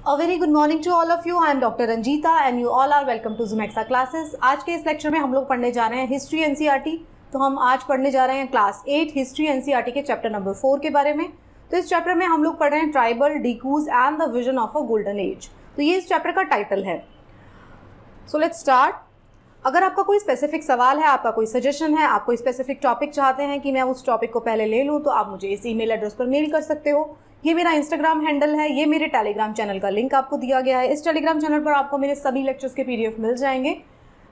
A very good morning to all of you. I am Dr. Ranjita and you all are welcome to Zumexa classes. आज के इस lecture में हम लोग पढ़ने जा रहे हैं हिस्ट्री एनसीईआरटी। तो हम आज पढ़ने जा रहे हैं क्लास 8 हिस्ट्री एनसीईआरटी के चैप्टर नंबर 4 के बारे में। तो इस चैप्टर में हम लोग पढ़ रहे हैं tribal dikus and the vision of a golden age. तो ये इस चैप्टर का टाइटल है। So let's start. अगर आपका कोई स्पेसिफिक सवाल है, आपका कोई सजेशन है, आप कोई स्पेसिफिक टॉपिक चाहते हैं कि मैं उस टॉपिक को पहले ले लूँ, तो आप मुझे इस ईमेल एड्रेस पर मेल कर सकते हो। ये मेरा इंस्टाग्राम हैंडल है, ये मेरे टेलीग्राम चैनल का लिंक आपको दिया गया है। इस टेलीग्राम चैनल पर आपको मेरे सभी लेक्चर्स के पीडीएफ मिल जाएंगे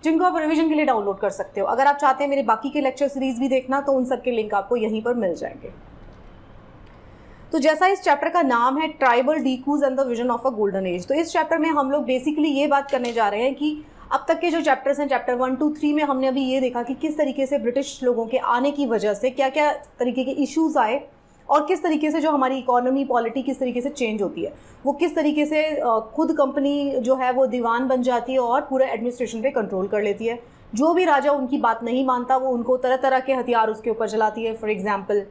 जिनको आप रिवीजन के लिए डाउनलोड कर सकते हो। अगर आप चाहते हैं मेरे बाकी के लेक्चर सीरीज भी देखना तो उन सब के लिंक आपको यहीं पर मिल जाएंगे। तो जैसा इस चैप्टर का नाम है tribal dikus and the vision of a golden age, तो इस चैप्टर में हम लोग बेसिकली ये बात करने जा रहे हैं कि अब तक के जो चैप्टर्स हैं, चैप्टर 1, 2, 3 में हमने अभी ये देखा कि किस तरीके से ब्रिटिश लोगों के आने की वजह से क्या क्या तरीके के इश्यूज आए और किस तरीके से जो हमारी इकोनॉमी पॉलिटी किस तरीके से चेंज होती है, वो किस तरीके से खुद कंपनी जो है वो दीवान बन जाती है और पूरे एडमिनिस्ट्रेशन पे कंट्रोल कर लेती है। जो भी राजा उनकी बात नहीं मानता वो उनको तरह तरह के हथियार उसके ऊपर चलाती है। For example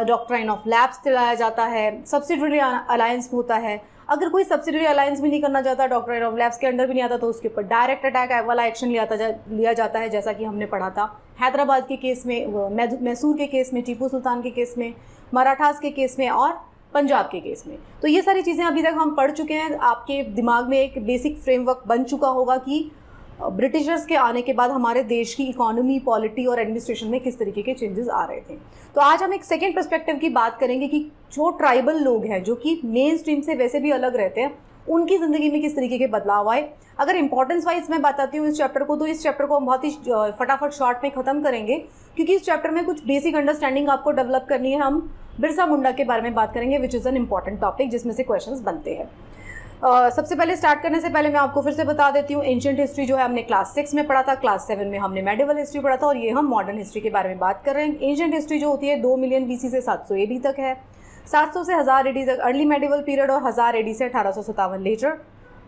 doctrine of lapse चलाया जाता है, सब्सिडरी अलायंस होता है। अगर कोई सब्सिडरी अलायंस भी नहीं करना चाहता, डॉक्ट्राइन ऑफ लैप्स के अंडर भी नहीं आता, तो उसके ऊपर डायरेक्ट अटैक वाला एक्शन लिया जाता है, जैसा कि हमने पढ़ा था हैदराबाद के केस में, मैसूर के केस में, टीपू सुल्तान के केस में, मराठास के केस में और पंजाब के केस में। तो ये सारी चीज़ें अभी तक हम पढ़ चुके हैं। आपके दिमाग में एक बेसिक फ्रेमवर्क बन चुका होगा कि ब्रिटिशर्स के आने के बाद हमारे देश की इकोनॉमी, पॉलिटी और एडमिनिस्ट्रेशन में किस तरीके के चेंजेस आ रहे थे। तो आज हम एक सेकेंड पर्सपेक्टिव की बात करेंगे कि जो ट्राइबल लोग हैं, जो कि मेन स्ट्रीम से वैसे भी अलग रहते हैं, उनकी ज़िंदगी में किस तरीके के बदलाव आए। अगर इंपॉर्टेंस वाइज मैं बताती हूँ इस चैप्टर को, तो इस चैप्टर को हम बहुत ही फटाफट शॉर्ट में ख़त्म करेंगे, क्योंकि इस चैप्टर में कुछ बेसिक अंडरस्टैंडिंग आपको डेवलप करनी है। हम बिरसा मुंडा के बारे में बात करेंगे, which is an important topic जिसमें से क्वेश्चंस बनते हैं। सबसे पहले स्टार्ट करने से पहले मैं आपको फिर से बता देती हूँ, एंशिएंट हिस्ट्री जो है हमने क्लास 6 में पढ़ा था, क्लास 7 में हमने मेडिवल हिस्ट्री पढ़ा था, और ये हम मॉडर्न हिस्ट्री के बारे में बात कर रहे हैं। एंशिएंट हिस्ट्री जो होती है 2 मिलियन BC से 700 AD तक है, 700 से 1000 AD तक अर्ली मेडिवल पीरियड और 1000 AD से 1857 लेटर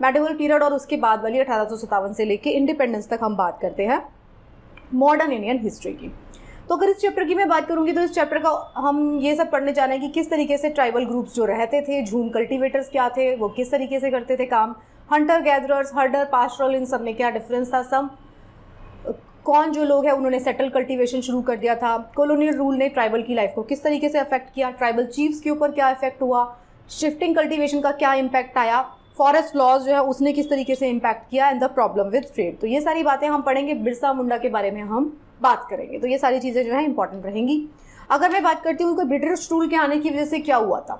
मेडिवल पीरियड, और उसके बाद वाली 1857 से लेके इंडिपेंडेंस तक हम बात करते हैं मॉडर्न इंडियन हिस्ट्री की। तो अगर इस चैप्टर की मैं बात करूंगी तो इस चैप्टर का हम ये सब पढ़ने जा रहे हैं कि किस तरीके से ट्राइबल ग्रुप्स जो रहते थे, झूम कल्टीवेटर्स क्या थे, वो किस तरीके से करते थे काम, हंटर गैदरर्स, हर्डर, पास्टरल, इन सब में क्या डिफरेंस था, कौन जो लोग हैं उन्होंने सेटल कल्टीवेशन शुरू कर दिया था, कॉलोनियल रूल ने ट्राइबल की लाइफ को किस तरीके से अफेक्ट किया, ट्राइबल चीफ्स के ऊपर क्या इफेक्ट हुआ, शिफ्टिंग कल्टीवेशन का क्या इम्पैक्ट आया, फॉरेस्ट लॉज जो है उसने किस तरीके से इम्पैक्ट किया, and the problem with trade. तो ये सारी बातें हम पढ़ेंगे। बिरसा मुंडा के बारे में हम बात करेंगे। तो ये सारी चीज़ें जो है इंपॉर्टेंट रहेंगी। अगर मैं बात करती हूँ कि ब्रिटिश रूल के आने की वजह से क्या हुआ था,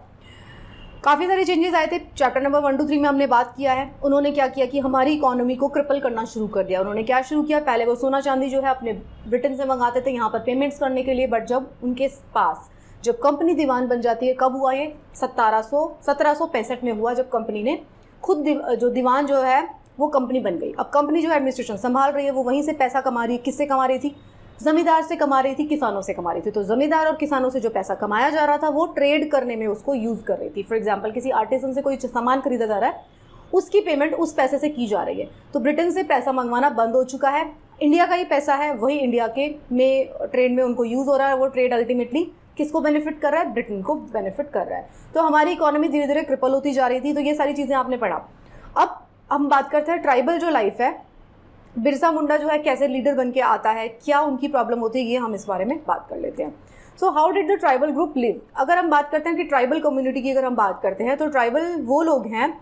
काफ़ी सारे चेंजेस आए थे। चैप्टर नंबर 1, 2, 3 में हमने बात किया है। उन्होंने क्या किया कि हमारी इकोनॉमी को क्रिपल करना शुरू कर दिया। उन्होंने क्या शुरू किया, पहले वो सोना चांदी जो है अपने ब्रिटेन से मंगाते थे यहाँ पर पेमेंट्स करने के लिए, बट जब उनके पास जब कंपनी दीवान बन जाती है, कब हुआ ये, 1765 में हुआ, जब कंपनी ने खुद जो दीवान जो है वो कंपनी बन गई। अब कंपनी जो एडमिनिस्ट्रेशन संभाल रही है वो वहीं से पैसा कमा रही है। किससे कमा रही थी? जमींदार से कमा रही थी, किसानों से कमा रही थी। तो जमींदार और किसानों से जो पैसा कमाया जा रहा था वो ट्रेड करने में उसको यूज़ कर रही थी। फॉर एग्जांपल किसी आर्टिसन से कोई सामान खरीदा जा रहा है, उसकी पेमेंट उस पैसे से की जा रही है। तो ब्रिटेन से पैसा मंगवाना बंद हो चुका है। इंडिया का ही पैसा है, वही इंडिया के में ट्रेड में उनको यूज़ हो रहा है। वो ट्रेड अल्टीमेटली किसको बेनिफिट कर रहा है? ब्रिटेन को बेनिफिट कर रहा है। तो हमारी इकोनॉमी धीरे धीरे क्रिपल होती जा रही थी। तो ये सारी चीज़ें आपने पढ़ा। अब हम बात करते हैं ट्राइबल जो लाइफ है, बिरसा मुंडा जो है कैसे लीडर बन के आता है, क्या उनकी प्रॉब्लम होती है, ये हम इस बारे में बात कर लेते हैं। So how did the tribal group live. अगर हम बात करते हैं कि ट्राइबल कम्युनिटी की अगर हम बात करते हैं, तो ट्राइबल वो लोग हैं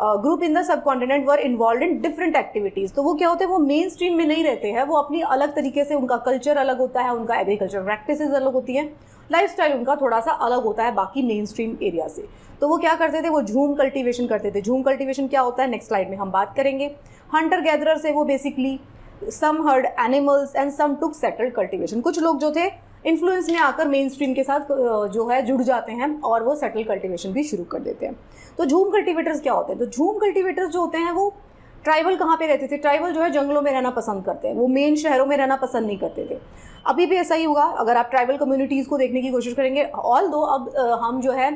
group in the sub continent were involve in different activities. तो वो क्या होते हैं, वो मेन स्ट्रीम में नहीं रहते हैं, वो अपनी अलग तरीके से, उनका कल्चर अलग होता है, उनका एग्रीकल्चर प्रैक्टिसेस अलग होती हैं, लाइफस्टाइल उनका थोड़ा सा अलग होता है बाकी मेन स्ट्रीम एरिया से। तो वो क्या करते थे, वो झूम कल्टीवेशन करते थे। झूम कल्टीवेशन क्या होता है, नेक्स्ट स्लाइड में हम बात करेंगे। हंटर गैदरर से वो basically some herd animals and some took settled cultivation. कुछ लोग जो थे इन्फ्लुएंस में आकर मेन स्ट्रीम के साथ जो है जुड़ जाते हैं और वो सेटल कल्टीवेशन भी शुरू कर देते हैं। तो झूम कल्टीवेटर्स क्या होते हैं? तो झूम कल्टीवेटर्स जो होते हैं वो ट्राइबल कहाँ पे रहते थे? ट्राइबल जो है जंगलों में रहना पसंद करते हैं, वो मेन शहरों में रहना पसंद नहीं करते थे। अभी भी ऐसा ही होगा अगर आप ट्राइबल कम्युनिटीज़ को देखने की कोशिश करेंगे। ऑल दो अब हम जो है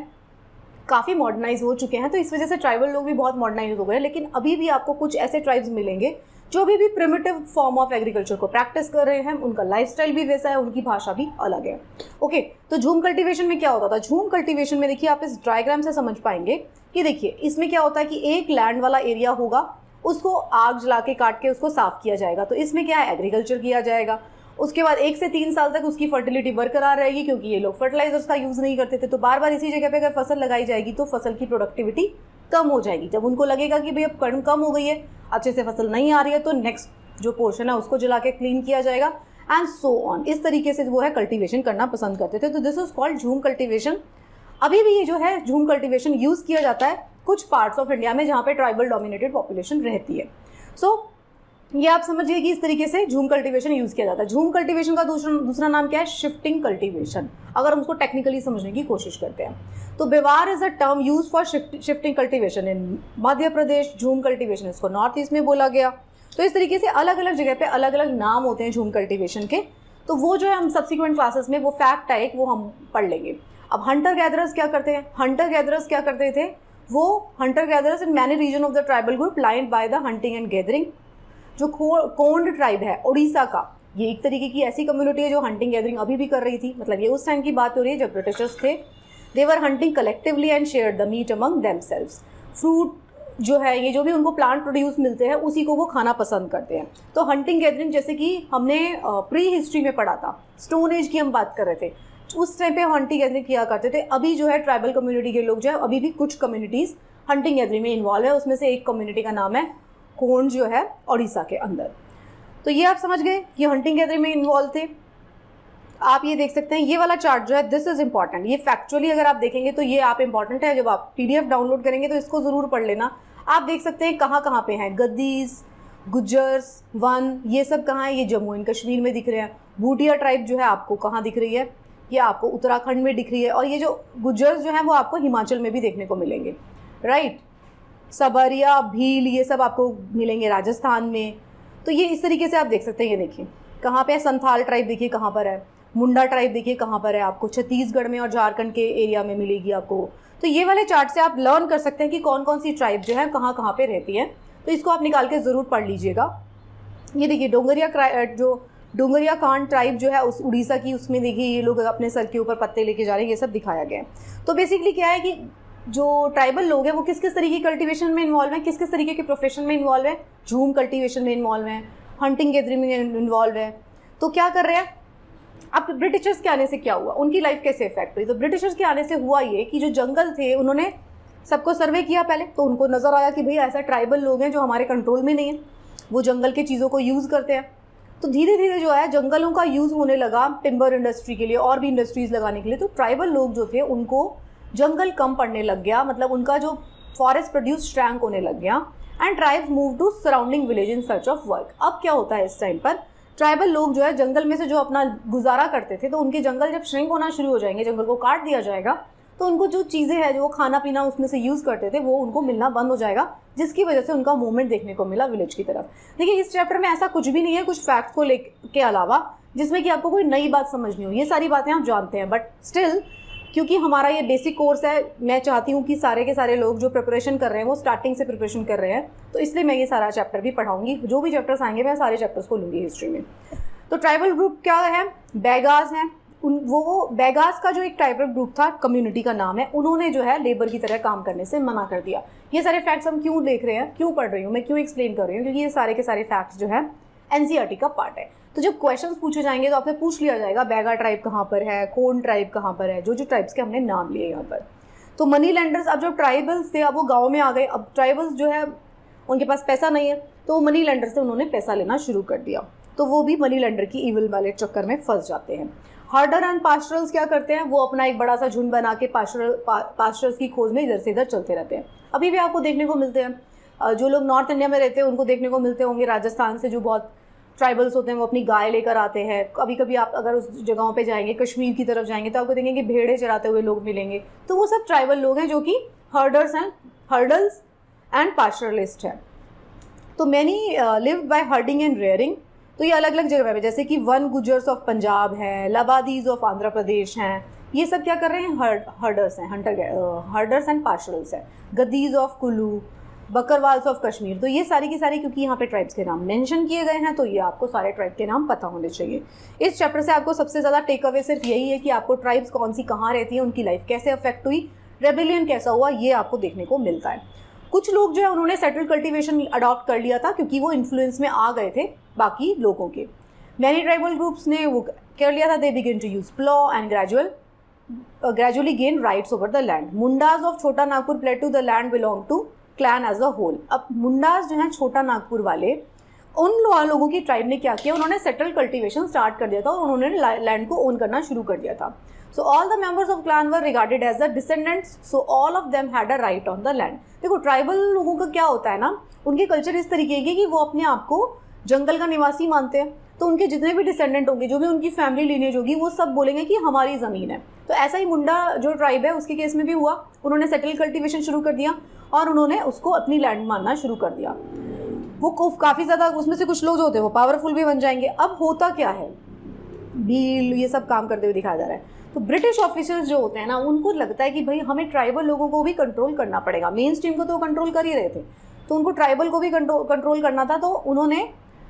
काफ़ी मॉडर्नाइज हो चुके हैं, तो इस वजह से ट्राइबल लोग भी बहुत मॉडर्नाइज हो गए हैं, लेकिन अभी भी आपको कुछ ऐसे ट्राइब्स मिलेंगे जो अभी भी प्रिमिटिव फॉर्म ऑफ एग्रीकल्चर को प्रैक्टिस कर रहे हैं। उनका लाइफस्टाइल भी वैसा है, उनकी भाषा भी अलग है। ओके, तो झूम कल्टीवेशन में क्या होता था? झूम कल्टीवेशन में देखिए, आप इस डायग्राम से समझ पाएंगे ये देखिए इसमें क्या होता है कि एक लैंड वाला एरिया होगा, उसको आग जला के काट के उसको साफ किया जाएगा, तो इसमें क्या है एग्रीकल्चर किया जाएगा। उसके बाद 1 से 3 साल तक उसकी फर्टिलिटी बरकरार रहेगी, क्योंकि ये लोग फर्टिलाइजर्स का यूज़ नहीं करते थे, तो बार बार इसी जगह पे अगर फसल लगाई जाएगी तो फसल की प्रोडक्टिविटी कम हो जाएगी। जब उनको लगेगा कि भाई अब कम हो गई है, अच्छे से फसल नहीं आ रही है, तो नेक्स्ट जो पोर्शन है उसको जला के क्लीन किया जाएगा एंड सो ऑन। इस तरीके से वो है कल्टीवेशन करना पसंद करते थे। तो दिस इज कॉल्ड झूम कल्टीवेशन। अभी भी ये जो है झूम कल्टीवेशन यूज़ किया जाता है कुछ पार्ट्स ऑफ इंडिया में जहाँ पे ट्राइबल डोमिनेटेड पॉपुलेशन रहती है। सो ये आप समझिए कि इस तरीके से झूम कल्टीवेशन यूज़ किया जाता है। झूम कल्टीवेशन का दूसरा नाम क्या है, शिफ्टिंग कल्टीवेशन, अगर हम उसको टेक्निकली समझने की कोशिश करते हैं। तो bewar is a term use for shifting cultivation in Madhya Pradesh. Jhum cultivation इसको नॉर्थ ईस्ट में बोला गया। तो इस तरीके से अलग अलग जगह पे अलग अलग नाम होते हैं झूम कल्टीवेशन के। तो वो जो है हम सब्सिक्वेंट क्लासेस में वो फैक्ट है वो हम पढ़ लेंगे। अब हंटर गैदरर्स क्या करते हैं, हंटर गैदरर्स क्या करते थे, वो hunter gatherers in many region of the tribal group lined by the hunting and gathering. जो कोंड ट्राइब है उड़ीसा का, ये एक तरीके की ऐसी कम्युनिटी है जो हंटिंग गैदरिंग अभी भी कर रही थी। मतलब ये उस टाइम की बात हो रही है जब ब्रिटिशर्स थे। They were hunting collectively and share the meat among themselves. Fruit जो है ये जो भी उनको प्लांट प्रोड्यूस मिलते हैं उसी को वो खाना पसंद करते हैं। तो हंटिंग गैदरिंग जैसे कि हमने प्री हिस्ट्री में पढ़ा था, स्टोन एज की हम बात कर रहे थे, उस टाइम पे हंटिंग गैदरिंग किया करते थे। अभी जो है ट्राइबल कम्युनिटी के लोग जो है अभी भी कुछ कम्युनिटीज़ हंटिंग गैदरिंग में इन्वॉल्व है। उसमें से एक कम्युनिटी का नाम है कोंड जो है उड़ीसा के अंदर। तो ये आप समझ गए, ये हंटिंग गैदरिंग में इन्वॉल्व थे। आप ये देख सकते हैं ये वाला चार्ट जो है दिस इज इंपॉर्टेंट। ये फैक्चुअली अगर आप देखेंगे तो ये आप इंपॉर्टेंट है, जब आप PDF डाउनलोड करेंगे तो इसको ज़रूर पढ़ लेना। आप देख सकते हैं कहाँ पे हैं गद्दीज, गुज्जर्स, वन, ये सब कहाँ है, ये जम्मू एंड कश्मीर में दिख रहे हैं। भूटिया ट्राइब जो है आपको कहाँ दिख रही है, ये आपको उत्तराखंड में दिख रही है। और ये जो गुज्जर्स जो हैं वो आपको हिमाचल में भी देखने को मिलेंगे, राइट। सबरिया, भील, ये सब आपको मिलेंगे राजस्थान में। तो ये इस तरीके से आप देख सकते हैं। ये देखिए कहाँ पे है, संथाल ट्राइब देखिए कहाँ पर है, मुंडा ट्राइब देखिए कहाँ पर है, आपको छत्तीसगढ़ में और झारखंड के एरिया में मिलेगी आपको। तो ये वाले चार्ट से आप लर्न कर सकते हैं कि कौन कौन सी ट्राइब जो है कहाँ पे रहती है। तो इसको आप निकाल के ज़रूर पढ़ लीजिएगा। ये देखिए डोंगरिया कांड ट्राइब जो है उस उड़ीसा की, उसमें देखिए ये लोग अपने सर के ऊपर पत्ते लेके जा रहे हैं, ये सब दिखाया गया है। तो बेसिकली क्या है कि जो ट्राइबल लोग हैं वो किस किस तरीके की कल्टीवेशन में इन्वॉल्व हैं, किस किस तरीके के प्रोफेशन में इन्वॉल्व है, झूम कल्टीवेशन में इन्वॉल्व है, हंटिंग गैदरिंग में इन्वॉल्व है। तो क्या कर रहे हैं, अब ब्रिटिशर्स के आने से क्या हुआ, उनकी लाइफ कैसे इफेक्ट हुई। तो ब्रिटिशर्स के आने से हुआ ये कि जो जंगल थे उन्होंने सबको सर्वे किया पहले, तो उनको नज़र आया कि भाई ऐसा ट्राइबल लोग हैं जो हमारे कंट्रोल में नहीं है, वो जंगल के चीज़ों को यूज़ करते हैं। तो धीरे धीरे जो है जंगलों का यूज़ होने लगा टिम्बर इंडस्ट्री के लिए और भी इंडस्ट्रीज़ लगाने के लिए। तो ट्राइबल लोग जो थे उनको जंगल कम पड़ने लग गया, मतलब उनका जो फॉरेस्ट प्रोड्यूस श्रैंक होने लग गया and tribes move to surrounding village in search of work. अब क्या होता है इस टाइम पर, ट्राइबल लोग जो है जंगल में से जो अपना गुजारा करते थे, तो उनके जंगल जब श्रिंक होना शुरू हो जाएंगे, जंगल को काट दिया जाएगा, तो उनको जो चीज़ें हैं जो वो खाना पीना उसमें से यूज़ करते थे वो उनको मिलना बंद हो जाएगा, जिसकी वजह से उनका मूवमेंट देखने को मिला विलेज की तरफ। देखिए इस चैप्टर में ऐसा कुछ भी नहीं है कुछ फैक्ट्स को के अलावा जिसमें कि आपको कोई नई बात समझनी हो, ये सारी बातें आप जानते हैं। बट स्टिल क्योंकि हमारा ये बेसिक कोर्स है, मैं चाहती हूँ कि सारे के सारे लोग जो प्रिपरेशन कर रहे हैं वो स्टार्टिंग से प्रिपरेशन कर रहे हैं, तो इसलिए मैं ये सारा चैप्टर भी पढ़ाऊंगी। जो भी चैप्टर्स आएंगे मैं सारे चैप्टर्स को लूँगी हिस्ट्री में। तो ट्राइबल ग्रुप क्या है, बैगास हैं। वो बैगास का जो एक ट्राइबल ग्रुप था, कम्युनिटी का नाम है, उन्होंने जो है लेबर की तरह काम करने से मना कर दिया। ये सारे फैक्ट्स हम क्यों देख रहे हैं, क्यों पढ़ रही हूँ मैं, क्यों एक्सप्लेन कर रही हूँ, क्योंकि ये सारे के सारे फैक्ट्स जो है NCERT का पार्ट है। तो जब क्वेश्चंस पूछे जाएंगे तो आपसे पूछ लिया जाएगा बैगा ट्राइब कहाँ पर है, कोंड ट्राइब कहाँ पर है, जो जो ट्राइब्स के हमने नाम लिए यहाँ पर। तो मनी लैंडर्स, अब जो ट्राइबल्स थे अब वो गाँव में आ गए। अब ट्राइबल्स जो है उनके पास पैसा नहीं है, तो मनी लैंडर से उन्होंने पैसा लेना शुरू कर दिया, तो वो भी मनी लैंडर की इविल वाले चक्कर में फंस जाते हैं। हर्डर एंड पास्टरल्स क्या करते हैं, वो अपना एक बड़ा सा झुंड बना के पास्टर्स की खोज में इधर से इधर चलते रहते हैं। अभी भी आपको देखने को मिलते हैं। जो लोग नॉर्थ इंडिया में रहते हैं उनको देखने को मिलते होंगे, राजस्थान से जो बहुत ट्राइबल्स होते हैं वो अपनी गाय लेकर आते हैं। कभी कभी आप अगर उस जगहों पे जाएंगे, कश्मीर की तरफ जाएंगे, तो आपको देखेंगे भेड़े चराते हुए लोग मिलेंगे। तो वो सब ट्राइबल लोग हैं जो कि हर्डल्स एंड पास्टरलिस्ट है। तो many lived bye herding and rearing. तो ये अलग अलग जगह पे, जैसे कि वन गुजर्स ऑफ पंजाब है, लबादीज ऑफ आंध्र प्रदेश हैं, ये सब क्या कर रहे हैं, हर्डर्स हैं, हर्डर्स एंड पास्टरल्स हैं। गद्दीज ऑफ कुल्लू, बकरवाल्स ऑफ कश्मीर। तो ये सारी की सारी, क्योंकि यहाँ पे ट्राइब्स के नाम मेंशन किए गए हैं, तो ये आपको सारे ट्राइब के नाम पता होने चाहिए। इस चैप्टर से आपको सबसे ज़्यादा टेक अवे सिर्फ यही है कि आपको ट्राइब्स कौन सी कहाँ रहती है, उनकी लाइफ कैसे अफेक्ट हुई, रेबेलियन कैसा हुआ ये आपको देखने को मिलता है। कुछ लोग जो है उन्होंने सेटल्ड कल्टीवेशन अडॉप्ट कर लिया था क्योंकि वो इन्फ्लुएंस में आ गए थे बाकी लोगों के। मैनी ट्राइबल ग्रुप्स ने वो कर लिया था, they begin to use plough and gradually gain rights over the land. Mundas of छोटा Nagpur plateau, the land belong to clan as a whole. अब मुंडास जो हैं छोटा नागपुर वाले, उन लोगों की ट्राइब ने क्या किया, उन्होंने सेटल कल्टीवेशन स्टार्ट कर दिया था और उन्होंने लैंड को ओन करना शुरू कर दिया था। So all the members of clan were regarded as the descendants, so all of them had a right on the land. देखो ट्राइबल लोगों का क्या होता है ना, उनके कल्चर इस तरीके की कि वो अपने आप को जंगल का निवासी मानते हैं, तो उनके जितने भी डिसेंडेंट होंगे, जो भी उनकी फैमिली लीनेज होगी, वो सब बोलेंगे कि हमारी ज़मीन है। तो ऐसा ही मुंडा जो ट्राइब है उसके केस में भी हुआ, उन्होंने सेटल कल्टीवेशन शुरू कर दिया और उन्होंने उसको अपनी लैंड मानना शुरू कर दिया। वो काफ़ी ज़्यादा, उसमें से कुछ लोग जो होते हैं वो पावरफुल भी बन जाएंगे। अब होता क्या है, भील ये सब काम करते हुए दिखाया जा रहा है। तो ब्रिटिश ऑफिसर्स जो होते हैं ना, उनको लगता है कि भाई हमें ट्राइबल लोगों को भी कंट्रोल करना पड़ेगा। मेन स्ट्रीम को तो कंट्रोल कर ही रहे थे, तो उनको ट्राइबल को भी कंट्रोल करना था। तो उन्होंने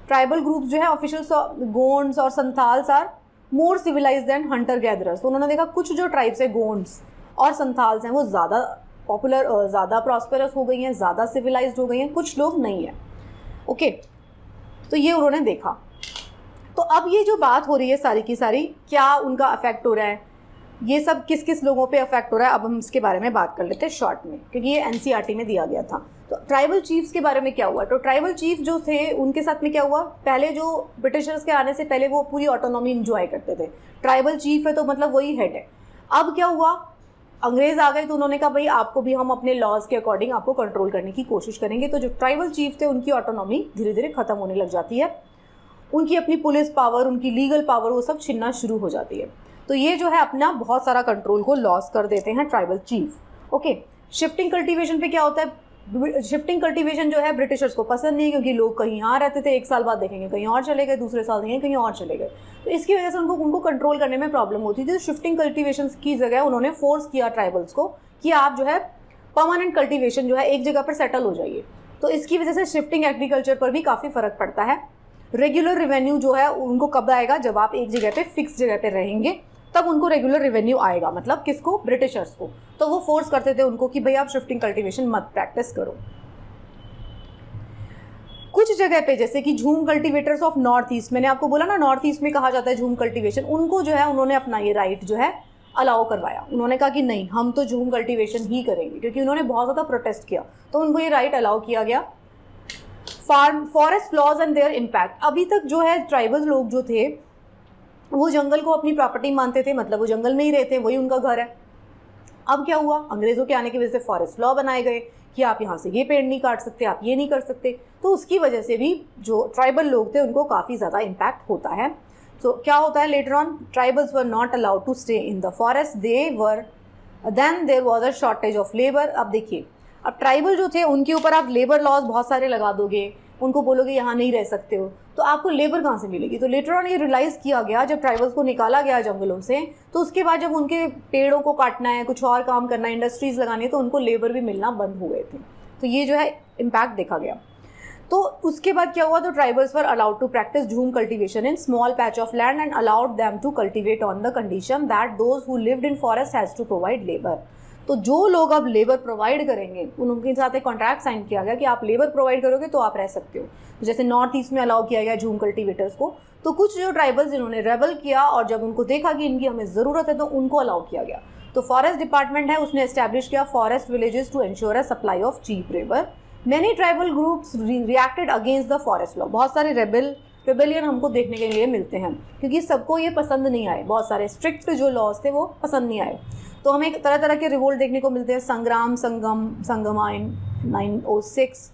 ट्राइबल ग्रुप्स जो है ऑफिशियल्स, गोंड्स और Santhals are more civilised than hunter gatherers. तो उन्होंने देखा कुछ जो ट्राइब्स है, गोंड्स और संथाल्स हैं, वो ज़्यादा पॉपुलर, ज़्यादा प्रॉस्पेरस हो गई हैं, ज़्यादा सिविलाइज्ड हो गई हैं, कुछ लोग नहीं हैं। ओके, तो ये उन्होंने देखा। तो अब ये जो बात हो रही है सारी की सारी, क्या उनका अफेक्ट हो रहा है, ये सब किस किस लोगों पे अफेक्ट हो रहा है, अब हम इसके बारे में बात कर लेते हैं शॉर्ट में, क्योंकि ये एनसीईआरटी में दिया गया था। तो ट्राइबल चीफ्स के बारे में क्या हुआ, तो ट्राइबल चीफ जो थे उनके साथ में क्या हुआ, पहले जो ब्रिटिशर्स के आने से पहले वो पूरी ऑटोनॉमी इंजॉय करते थे। ट्राइबल चीफ है तो मतलब वही हेड है। अब क्या हुआ, अंग्रेज आ गए तो उन्होंने कहा भाई आपको भी हम अपने लॉज के अकॉर्डिंग आपको कंट्रोल करने की कोशिश करेंगे। तो जो ट्राइबल चीफ थे उनकी ऑटोनॉमी धीरे धीरे खत्म होने लग जाती है, उनकी अपनी पुलिस पावर, उनकी लीगल पावर, वो सब छिनना शुरू हो जाती है। तो ये जो है अपना बहुत सारा कंट्रोल को लॉस कर देते हैं tribal chief. Okay, shifting cultivation पे क्या होता है, शिफ्टिंग कल्टीवेशन जो है ब्रिटिशर्स को पसंद नहीं, क्योंकि लोग कहीं यहाँ रहते थे, एक साल बाद देखेंगे कहीं और चले गए, दूसरे साल देखेंगे कहीं और चले गए, तो इसकी वजह से उनको कंट्रोल करने में प्रॉब्लम होती थी। तो शिफ्टिंग कल्टीवेशन की जगह उन्होंने फोर्स किया ट्राइबल्स को कि आप जो है परमानेंट कल्टीवेशन जो है एक जगह पर सेटल हो जाइए। तो इसकी वजह से शिफ्टिंग एग्रीकल्चर पर भी काफ़ी फ़र्क पड़ता है। रेगुलर रेवेन्यू जो है उनको कब आएगा, जब आप एक जगह पे फिक्स जगह पे रहेंगे तब उनको रेगुलर रेवेन्यू आएगा। मतलब किसको, ब्रिटिशर्स को। तो वो फोर्स करते थे उनको कि भाई आप शिफ्टिंग कल्टीवेशन मत प्रैक्टिस करो। कुछ जगह पे जैसे कि झूम कल्टीवेटर्स ऑफ नॉर्थ ईस्ट, मैंने आपको बोला ना नॉर्थ ईस्ट में कहा जाता है झूम कल्टीवेशन, उनको जो है उन्होंने अपना ये राइट जो है अलाउ करवाया। उन्होंने कहा कि नहीं हम तो झूम कल्टीवेशन ही करेंगे, क्योंकि उन्होंने बहुत ज़्यादा प्रोटेस्ट किया, तो उनको ये राइट अलाउ किया गया। Forest laws and their impact, अभी तक जो है ट्राइबल लोग जो थे वो जंगल को अपनी प्रॉपर्टी मानते थे, मतलब वो जंगल में ही रहते हैं, वही उनका घर है। अब क्या हुआ, अंग्रेज़ों के आने की वजह से फॉरेस्ट लॉ बनाए गए कि आप यहाँ से ये पेड़ नहीं काट सकते, आप ये नहीं कर सकते। तो उसकी वजह से भी जो ट्राइबल लोग थे उनको काफ़ी ज़्यादा इम्पैक्ट होता है। तो क्या होता है later on, tribals were not allowed to stay in the forest, then there was a shortage of labour. अब देखिए, अब ट्राइबल जो थे उनके ऊपर आप लेबर लॉज बहुत सारे लगा दोगे, उनको बोलोगे यहाँ नहीं रह सकते हो, तो आपको लेबर कहाँ से मिलेगी। तो लेटर ऑन ये रियलाइज़ किया गया जब ट्राइबल्स को निकाला गया जंगलों से, तो उसके बाद जब उनके पेड़ों को काटना है, कुछ और काम करना है, इंडस्ट्रीज़ लगानी है, तो उनको लेबर भी मिलना बंद हो गए थे। तो ये जो है इम्पैक्ट देखा गया। तो उसके बाद क्या हुआ, तो tribals were allowed to practise jhum cultivation in small patch of land and allowed them to cultivate on the condition that those who lived in forest has to provide labour. तो जो लोग अब लेबर प्रोवाइड करेंगे उनके साथ एक contract sign किया गया कि आप लेबर प्रोवाइड करोगे तो आप रह सकते हो। तो जैसे नॉर्थ ईस्ट में अलाउ किया गया झूम कल्टीवेटर्स को, तो कुछ जो ट्राइबल्स जिन्होंने रेबल किया और जब उनको देखा कि इनकी हमें ज़रूरत है तो उनको अलाउ किया गया। तो फॉरेस्ट डिपार्टमेंट है उसने एस्टैब्लिश किया forest villages to ensure a supply of cheap labour. Many tribal groups reacted against the forest law. बहुत सारे रेबेलियन हमको देखने के लिए मिलते हैं, क्योंकि सबको ये पसंद नहीं आए, बहुत सारे स्ट्रिक्ट जो लॉज थे वो पसंद नहीं आए। तो हमें तरह तरह के रिवोल्ट देखने को मिलते हैं। संगमा इन 906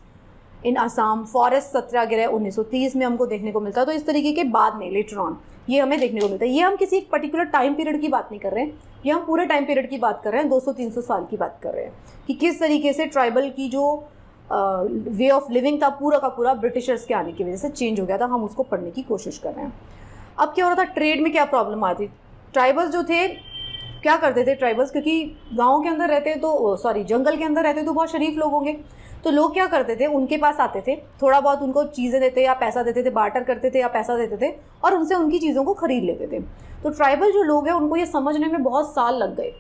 इन असम, फॉरेस्ट सत्याग्रह 1930 में हमको देखने को मिलता है। तो इस तरीके के बाद में लेटर ऑन ये हमें देखने को मिलता है। ये हम किसी एक पर्टिकुलर टाइम पीरियड की बात नहीं कर रहे हैं, ये हम पूरे टाइम पीरियड की बात कर रहे हैं, 200-300 साल की बात कर रहे हैं कि किस तरीके से ट्राइबल की जो वे ऑफ लिविंग था पूरा का पूरा ब्रिटिशर्स के आने की वजह से चेंज हो गया था। हम उसको पढ़ने की कोशिश कर रहे हैं। अब क्या हो रहा था, ट्रेड में क्या प्रॉब्लम आती, ट्राइबल्स जो थे क्या करते थे ट्राइबल्स, क्योंकि गाँव के अंदर रहते तो जंगल के अंदर रहते तो बहुत शरीफ लोग होंगे, तो लोग क्या करते थे उनके पास आते थे, थोड़ा बहुत उनको चीज़ें देते या पैसा देते थे, बार्टर करते थे या पैसा देते थे और उनसे उनकी चीज़ों को खरीद लेते थे। तो ट्राइबल जो लोग हैं उनको ये समझने में बहुत साल लग गए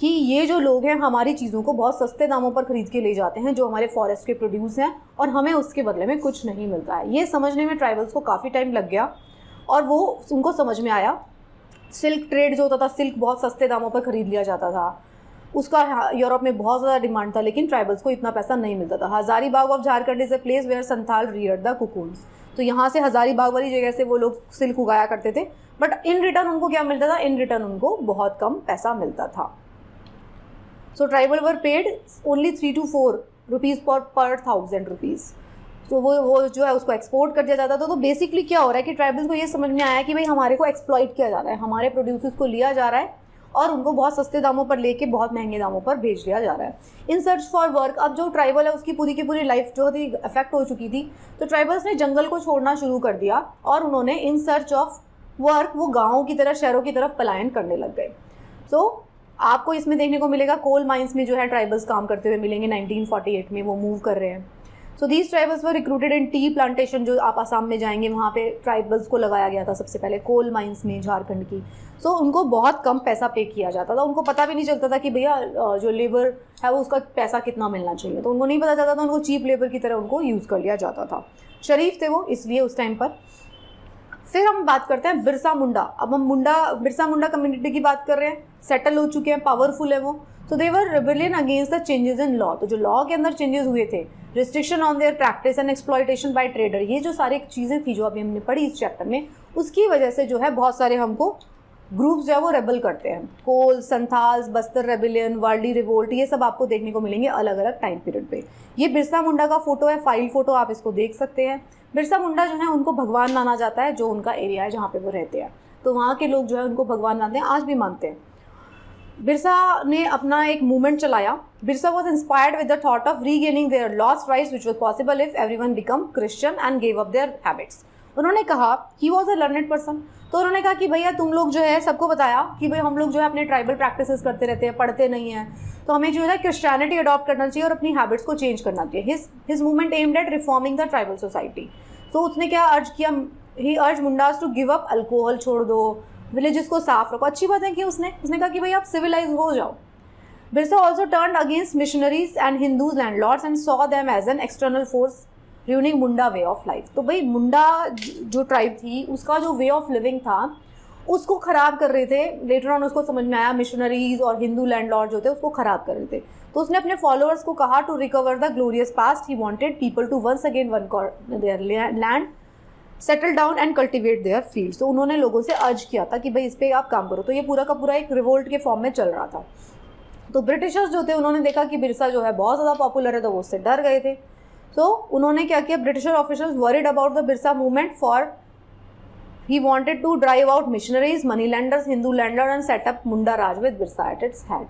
कि ये जो लोग हैं हमारी चीज़ों को बहुत सस्ते दामों पर ख़रीद के ले जाते हैं जो हमारे फॉरेस्ट के प्रोड्यूस हैं, और हमें उसके बदले में कुछ नहीं मिलता है। ये समझने में ट्राइबल्स को काफ़ी टाइम लग गया, और वो उनको समझ में आया सिल्क ट्रेड जो होता था, सिल्क बहुत सस्ते दामों पर ख़रीद लिया जाता था, उसका यूरोप में बहुत ज़्यादा डिमांड था, लेकिन ट्राइबल्स को इतना पैसा नहीं मिलता था। Hazaribagh of Jharkhand is a place where Santhal reared the cocoons. तो यहाँ से हज़ारीबाग वाली जगह से वो लोग सिल्क उगाया करते थे, बट इन रिटर्न उनको क्या मिलता था? इन रिटर्न उनको बहुत कम पैसा मिलता था। So tribal were paid only 3 to 4 rupees per 1000 rupees. तो वो जो है उसको एक्सपोर्ट कर दिया जाता था। तो बेसिकली क्या हो रहा है कि ट्राइबल्स को ये समझ में आया कि भाई हमारे को एक्सप्लॉइट किया जा रहा है, हमारे प्रोड्यूसर्स को लिया जा रहा है और उनको बहुत सस्ते दामों पर लेके बहुत महंगे दामों पर बेच दिया जा रहा है। इन सर्च फॉर वर्क, अब जो ट्राइबल है उसकी पूरी की पूरी लाइफ जो थी अफेक्ट हो चुकी थी, तो ट्राइबल्स ने जंगल को छोड़ना शुरू कर दिया और उन्होंने इन सर्च ऑफ वर्क वो गाँवों की तरफ, शहरों की तरफ पलायन करने लग गए। सो आपको इसमें देखने को मिलेगा कोल माइंस में जो है ट्राइबल्स काम करते हुए मिलेंगे। 1948 में वो मूव कर रहे हैं। So these tribals were recruited in tea plantation, जो आप आसाम में जाएंगे वहाँ पे ट्राइबल्स को लगाया गया था सबसे पहले कोल माइंस में झारखंड की। सो उनको बहुत कम पैसा पे किया जाता था, उनको पता भी नहीं चलता था कि भैया जो लेबर है वो उसका पैसा कितना मिलना चाहिए, तो उनको नहीं पता चलता था, उनको चीप लेबर की तरह उनको यूज़ कर लिया जाता था। शरीफ थे वो इसलिए उस टाइम पर। फिर हम बात करते हैं बिरसा मुंडा। अब हम बिरसा मुंडा कम्युनिटी की बात कर रहे हैं, सेटल हो चुके हैं, पावरफुल है वो। तो they were rebellion against the changes in law. तो जो लॉ के अंदर चेंजेस हुए थे, restriction on their practice and exploitation by trader, ये जो सारी चीज़ें थी जो अभी हमने पढ़ी इस चैप्टर में, उसकी वजह से जो है बहुत सारे हमको ग्रुप्स जो है वो रेबल करते हैं। कोल, संथाल्स, बस्तर रेबिलियन, वार्डी रिवोल्ट, ये सब आपको देखने को मिलेंगे अलग अलग टाइम पीरियड पे। ये बिरसा मुंडा का फोटो है, फाइल फोटो, आप इसको देख सकते हैं। बिरसा मुंडा जो है उनको भगवान माना जाता है, जो उनका एरिया है जहाँ पे वो रहते हैं, तो वहाँ के लोग जो है उनको भगवान मानते हैं, आज भी मानते हैं। बिरसा ने अपना एक मूवमेंट चलाया। Birsa was inspired with the thought of regaining their lost rights which was possible if everyone become Christian and gave up their habits. उन्होंने कहा, he was a learned person, तो उन्होंने कहा कि भैया तुम लोग जो है, सबको बताया कि भाई हम लोग जो है अपने ट्राइबल प्रैक्टिसेस करते रहते हैं, पढ़ते नहीं हैं, तो हमें जो है क्रिश्चियनिटी अडॉप्ट करना चाहिए और अपनी हैबिट्स को चेंज करना चाहिए। His movement aimed at reforming the tribal society. तो उसने क्या अर्ज किया? He urge Mundas to give up alcohol, छोड़ दो, विलेजेस को साफ रखो। अच्छी बात है कि उसने कहा कि भाई आप सिविलाइज हो जाओ। Birsa also turned against missionaries and Hindus landlords and saw them as an external force ruining Munda way of life. तो भाई मुंडा जो ट्राइब थी उसका जो वे ऑफ लिविंग था उसको ख़राब कर रहे थे। लेटर ऑन उसको समझ में आया मिशनरीज और हिंदू लैंडलॉर्ड जो थे उसको ख़राब कर रहे थे, तो उसने अपने फॉलोअर्स को कहा to recover the glorious past. He wanted people to once again win their land, settle down and cultivate their fields. तो उन्होंने लोगों से अर्ज किया था कि भाई इस पर आप काम करो। तो ये पूरा का पूरा एक रिवोल्ट के फॉर्म में चल रहा था। तो ब्रिटिशर्स जो थे उन्होंने देखा कि बिरसा जो है बहुत ज़्यादा पॉपुलर है, तो वो उससे डर गए थे। तो उन्होंने क्या किया, britisher officials worried about the Birsa movement for he wanted to drive out missionaries, money lenders, Hindu landlord and set up Munda Raj with Birsa at its head.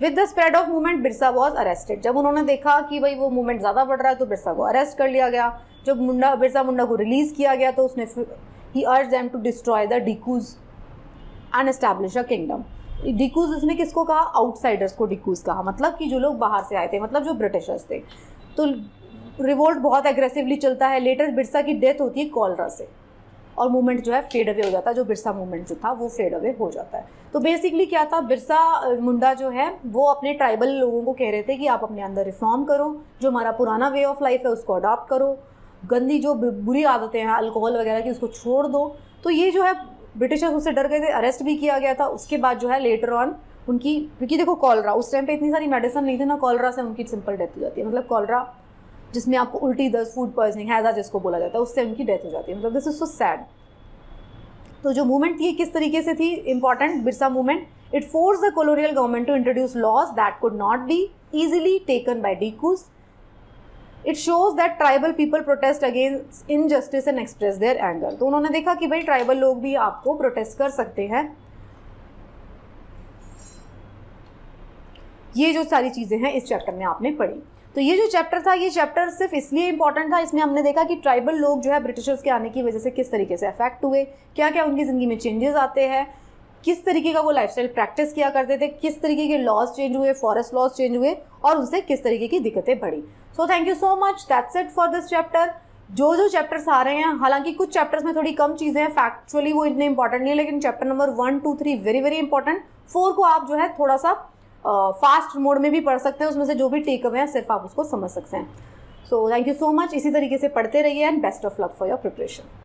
With the spread of movement, Birsa was arrested. जब उन्होंने देखा कि भाई वो movement ज़्यादा बढ़ रहा है तो बिरसा को अरेस्ट कर लिया गया। जब बिरसा मुंडा को रिलीज़ किया गया तो उसने he urged them to destroy the Dikus and establish a kingdom. डिकूज उसने किसको कहा? आउटसाइडर्स को डिकूज कहा, मतलब कि जो लोग बाहर से आए थे, मतलब जो ब्रिटिशर्स थे। तो रिवोल्ट बहुत एग्रेसिवली चलता है। लेटर बिरसा की डेथ होती है कॉलरा से और मूवमेंट जो है फेड अवे हो जाता है। जो बिरसा मूवमेंट जो था वो फेड अवे हो जाता है। तो बेसिकली क्या था, बिरसा मुंडा जो है वो अपने ट्राइबल लोगों को कह रहे थे कि आप अपने अंदर रिफॉर्म करो, जो हमारा पुराना वे ऑफ लाइफ है उसको अडॉप्ट करो, गंदी जो बुरी आदतें हैं अल्कोहल वगैरह की उसको छोड़ दो। तो ये जो है ब्रिटिशर्स उससे डर गए थे, अरेस्ट भी किया गया था। उसके बाद जो है लेटर ऑन उनकी, क्योंकि देखो कॉलरा उस टाइम पे इतनी सारी मेडिसिन नहीं थी ना, कॉलरा से उनकी सिंपल डेथ हो जाती है। मतलब कॉलरा जिसमें आपको उल्टी दस्त, फूड पॉइजनिंग, हैजा जिसको बोला जाता है, उससे उनकी डेथ हो जाती है। मतलब दिस इज सो सैड। तो जो मूवमेंट थी किस तरीके से थी important, Birsa movement, it force the colonial government to introduce laws that could not be easily taken by dikus. It shows that tribal people protest against injustice and express their anger. तो उन्होंने देखा कि भाई ट्राइबल लोग भी आपको प्रोटेस्ट कर सकते हैं। ये जो सारी चीज़ें हैं इस चैप्टर में आपने पढ़ी। तो ये जो चैप्टर था, ये चैप्टर सिर्फ इसलिए इंपॉर्टेंट था, इसमें हमने देखा कि ट्राइबल लोग जो है ब्रिटिशर्स के आने की वजह से किस तरीके से अफेक्ट हुए, क्या क्या उनकी ज़िंदगी में चेंजेस आते हैं, किस तरीके का वो लाइफस्टाइल प्रैक्टिस किया करते थे, किस तरीके के लॉज चेंज हुए, फॉरेस्ट लॉज चेंज हुए और उनसे किस तरीके की दिक्कतें बढ़ी। So thank you so much, that's it for this chapter. जो चैप्टर्स आ रहे हैं, हालांकि कुछ चैप्टर्स में थोड़ी कम चीज़ें हैं, फैक्चुअली वो इतने इंपॉर्टेंट नहीं है, लेकिन chapter number 1, 2, 3 very very important. 4 को आप जो है थोड़ा सा फास्ट मोड में भी पढ़ सकते हैं, उसमें से जो भी टेक अवे है सिर्फ आप उसको समझ सकते हैं। So thank you so much, इसी तरीके से पढ़ते रहिए and best of luck for your preparation.